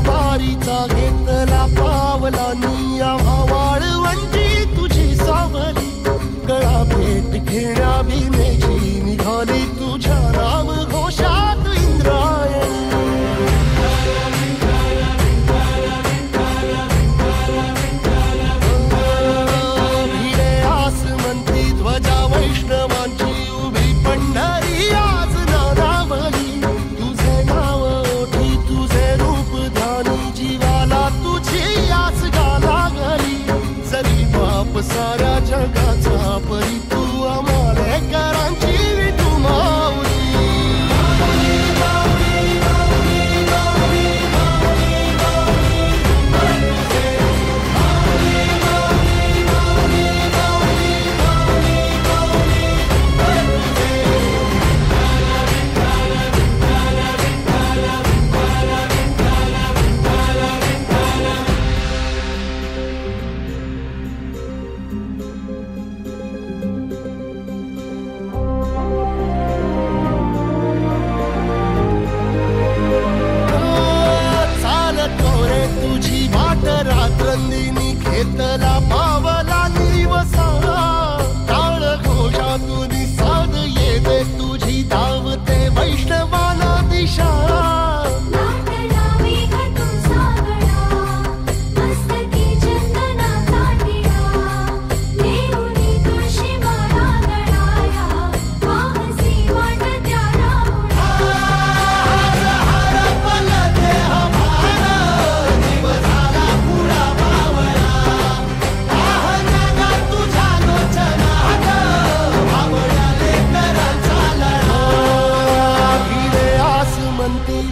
वारीचा घेतला पावला निया वाळवंटी तुझी सावली गळा भेट घेण्या भीमेची निघाली तुझ्या नाम घोषात इंद्रायणी भिडे आसमंती ध्वजा वैष्णवांची उभी पंढरी आज नादावली तुझे नाव ओठी तुझे रूप ध्यानी जीवाला तुझी आस गाला गली जरी बाप साऱ्या जगाचा परी तू आमालेकरांची विठू माऊली रात्रंदिनी घेतला पावला दिवसा काळ घोषातून साध येते तुझी धावते वैष्णवाला दिशा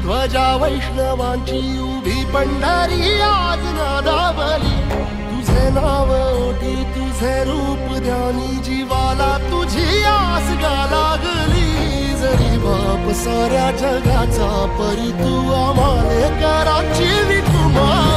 ध्वजा वैष्णवांची उभी पंढरी आज नादावली तुझे नाव ओटी तुझे रूप ध्यानी जीवाला तुझी आस गा लागली जरी बाप साऱ्या जगाचा परी तू आमालेकरांची विठू माऊली